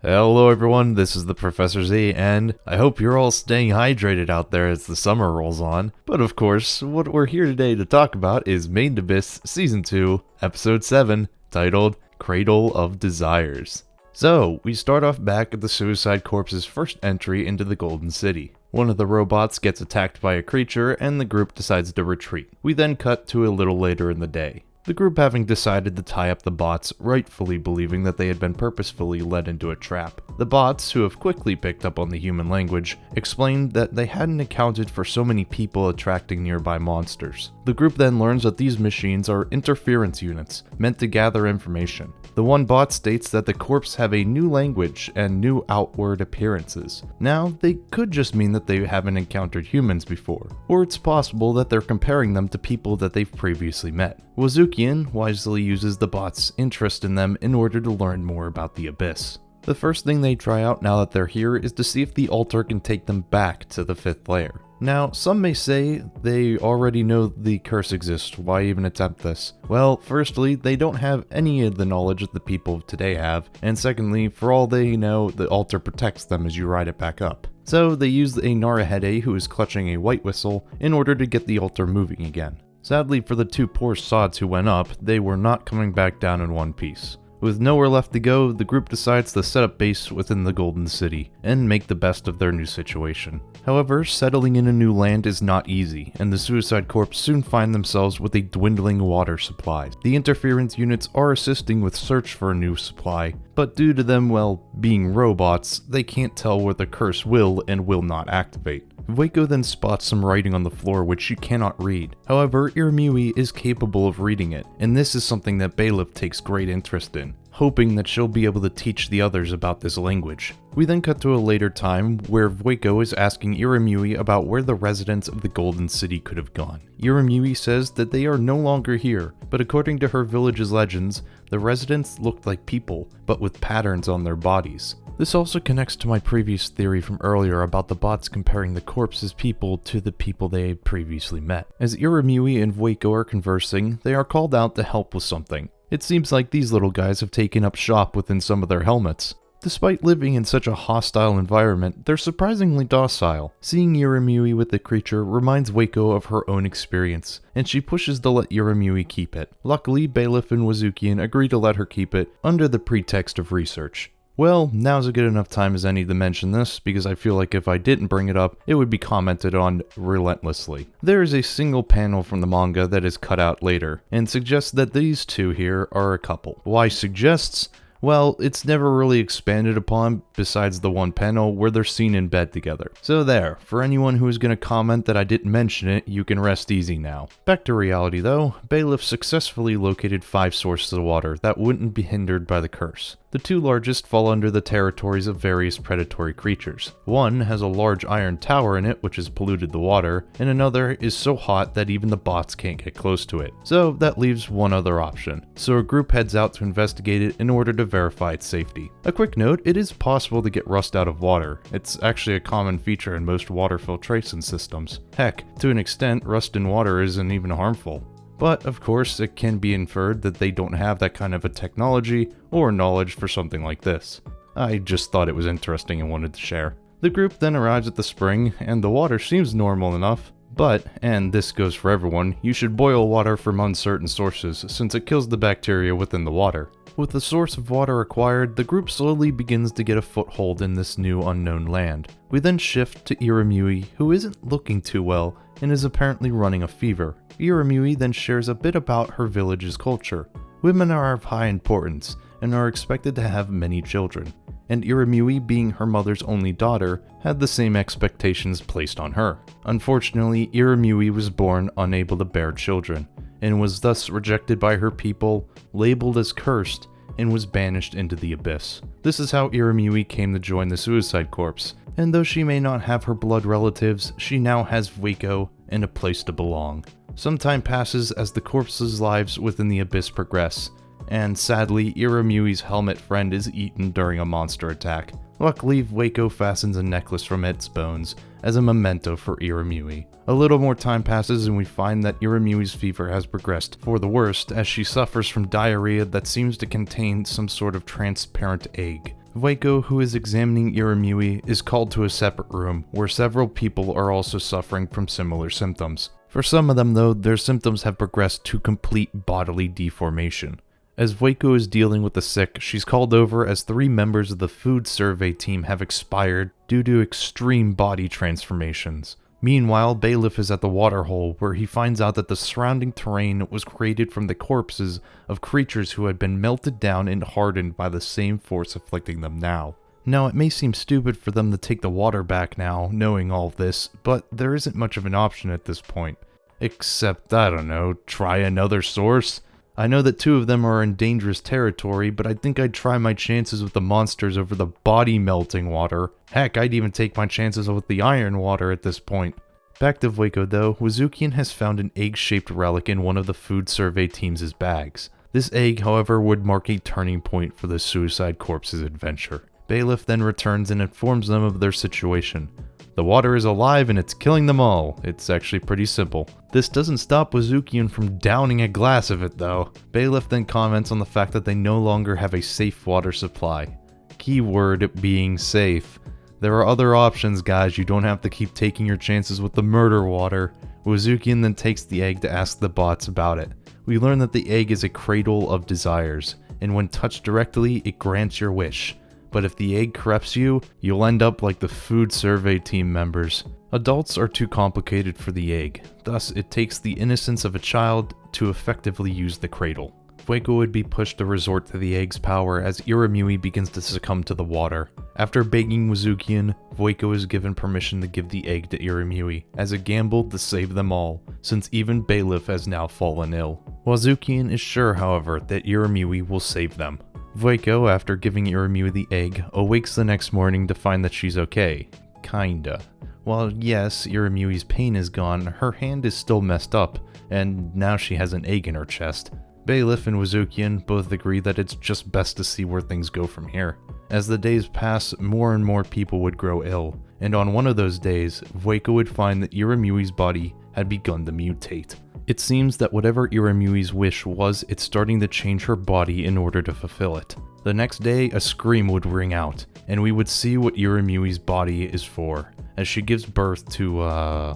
Hello everyone, this is the Professor Z, and I hope you're all staying hydrated out there as the summer rolls on. But of course, what we're here today to talk about is Main Abyss Season 2, Episode 7, titled Cradle of Desires. So, we start off back at the Suicide Corpse's first entry into the Golden City. One of the robots gets attacked by a creature, and the group decides to retreat. We then cut to a little later in the day. The group having decided to tie up the bots, rightfully believing that they had been purposefully led into a trap. The bots, who have quickly picked up on the human language, explained that they hadn't accounted for so many people attracting nearby monsters. The group then learns that these machines are interference units, meant to gather information. The one bot states that the corpse have a new language and new outward appearances. Now, they could just mean that they haven't encountered humans before, or it's possible that they're comparing them to people that they've previously met. Wazukian wisely uses the bot's interest in them in order to learn more about the Abyss. The first thing they try out now that they're here is to see if the altar can take them back to the 5th layer. Now, some may say they already know the curse exists, why even attempt this? Well, firstly, they don't have any of the knowledge that the people of today have, and secondly, for all they know, the altar protects them as you ride it back up. So they use a Narahede who is clutching a white whistle in order to get the altar moving again. Sadly for the two poor sods who went up, they were not coming back down in one piece. With nowhere left to go, the group decides to set up base within the Golden City and make the best of their new situation. However, settling in a new land is not easy, and the Suicide Corps soon find themselves with a dwindling water supply. The interference units are assisting with search for a new supply, but due to them, being robots, they can't tell where the curse will and will not activate. Waco then spots some writing on the floor which she cannot read. However, Irimui is capable of reading it, and this is something that Bailiff takes great interest in, hoping that she'll be able to teach the others about this language. We then cut to a later time where Waco is asking Irimui about where the residents of the Golden City could have gone. Irimui says that they are no longer here, but according to her village's legends, the residents looked like people, but with patterns on their bodies. This also connects to my previous theory from earlier about the bots comparing the corpses' people to the people they had previously met. As Irimui and Waco are conversing, they are called out to help with something. It seems like these little guys have taken up shop within some of their helmets. Despite living in such a hostile environment, they're surprisingly docile. Seeing Irimui with the creature reminds Waco of her own experience, and she pushes to let Irimui keep it. Luckily, Bailiff and Wazukian agree to let her keep it under the pretext of research. Well, now's a good enough time as any to mention this, because I feel like if I didn't bring it up, it would be commented on relentlessly. There is a single panel from the manga that is cut out later, and suggests that these two here are a couple. Why suggests? Well, it's never really expanded upon besides the one panel where they're seen in bed together. So there, for anyone who is going to comment that I didn't mention it, you can rest easy now. Back to reality though, Bailiff successfully located 5 sources of water that wouldn't be hindered by the curse. The 2 largest fall under the territories of various predatory creatures. One has a large iron tower in it which has polluted the water, and another is so hot that even the bots can't get close to it. So that leaves one other option. So a group heads out to investigate it in order to verify its safety. A quick note, it is possible to get rust out of water. It's actually a common feature in most water filtration systems. Heck, to an extent, rust in water isn't even harmful. But, of course, it can be inferred that they don't have that kind of a technology or knowledge for something like this. I just thought it was interesting and wanted to share. The group then arrives at the spring, and the water seems normal enough. But, and this goes for everyone, you should boil water from uncertain sources since it kills the bacteria within the water. With the source of water acquired, the group slowly begins to get a foothold in this new unknown land. We then shift to Irimui, who isn't looking too well and is apparently running a fever. Irimui then shares a bit about her village's culture. Women are of high importance and are expected to have many children, and Irimui, being her mother's only daughter, had the same expectations placed on her. Unfortunately, Irimui was born unable to bear children, and was thus rejected by her people, labeled as cursed, and was banished into the Abyss. This is how Irimui came to join the Suicide Corps, and though she may not have her blood relatives, she now has Waco and a place to belong. Some time passes as the corpses' lives within the Abyss progress, and sadly, Iramui's helmet friend is eaten during a monster attack. Luckily, Waco fastens a necklace from its bones as a memento for Irimui. A little more time passes and we find that Iramui's fever has progressed for the worst as she suffers from diarrhea that seems to contain some sort of transparent egg. Waco, who is examining Irimui, is called to a separate room where several people are also suffering from similar symptoms. For some of them though, their symptoms have progressed to complete bodily deformation. As Waco is dealing with the sick, she's called over as 3 members of the food survey team have expired due to extreme body transformations. Meanwhile, Bailiff is at the waterhole where he finds out that the surrounding terrain was created from the corpses of creatures who had been melted down and hardened by the same force afflicting them now. Now, it may seem stupid for them to take the water back now, knowing all of this, but there isn't much of an option at this point. Except, I don't know, try another source? I know that 2 of them are in dangerous territory, but I think I'd try my chances with the monsters over the body-melting water. Heck, I'd even take my chances with the iron water at this point. Back to Waco though, Wazukian has found an egg-shaped relic in one of the food survey team's bags. This egg, however, would mark a turning point for the Suicide Corpse's adventure. Bailiff then returns and informs them of their situation. The water is alive and it's killing them all. It's actually pretty simple. This doesn't stop Wazukian from downing a glass of it though. Bailiff then comments on the fact that they no longer have a safe water supply. Keyword being safe. There are other options, guys. You don't have to keep taking your chances with the murder water. Wazukian then takes the egg to ask the bots about it. We learn that the egg is a Cradle of Desires, and when touched directly, it grants your wish. But if the egg corrupts you, you'll end up like the food survey team members. Adults are too complicated for the egg, thus it takes the innocence of a child to effectively use the cradle. Waco would be pushed to resort to the egg's power as Irimui begins to succumb to the water. After begging Wazukian, Waco is given permission to give the egg to Irimui, as a gamble to save them all, since even Bailiff has now fallen ill. Wazukian is sure, however, that Irimui will save them. Waco, after giving Irimui the egg, awakes the next morning to find that she's okay. Kinda. While yes, Irimui's pain is gone, her hand is still messed up, and now she has an egg in her chest. Bailiff and Wazukian both agree that it's just best to see where things go from here. As the days pass, more and more people would grow ill, and on one of those days, Waco would find that Irimui's body had begun to mutate. It seems that whatever Irimui's wish was, it's starting to change her body in order to fulfill it. The next day, a scream would ring out, and we would see what Irimui's body is for, as she gives birth to,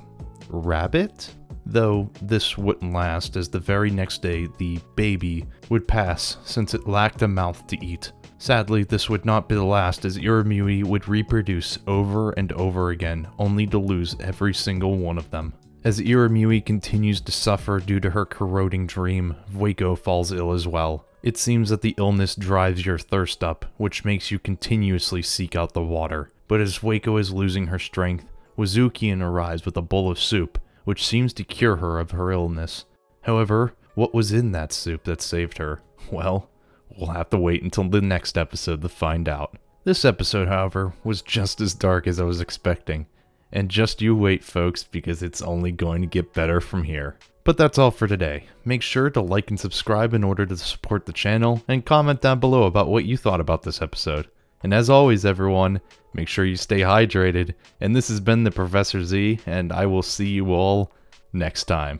rabbit? Though this wouldn't last, as the very next day, the baby would pass since it lacked a mouth to eat. Sadly, this would not be the last, as Irimui would reproduce over and over again, only to lose every single one of them. As Irimui continues to suffer due to her corroding dream, Waco falls ill as well. It seems that the illness drives your thirst up, which makes you continuously seek out the water. But as Waco is losing her strength, Wazukian arrives with a bowl of soup, which seems to cure her of her illness. However, what was in that soup that saved her? Well, we'll have to wait until the next episode to find out. This episode, however, was just as dark as I was expecting. And just you wait, folks, because it's only going to get better from here. But that's all for today. Make sure to like and subscribe in order to support the channel, and comment down below about what you thought about this episode. And as always, everyone, make sure you stay hydrated. And this has been the Professor Z, and I will see you all next time.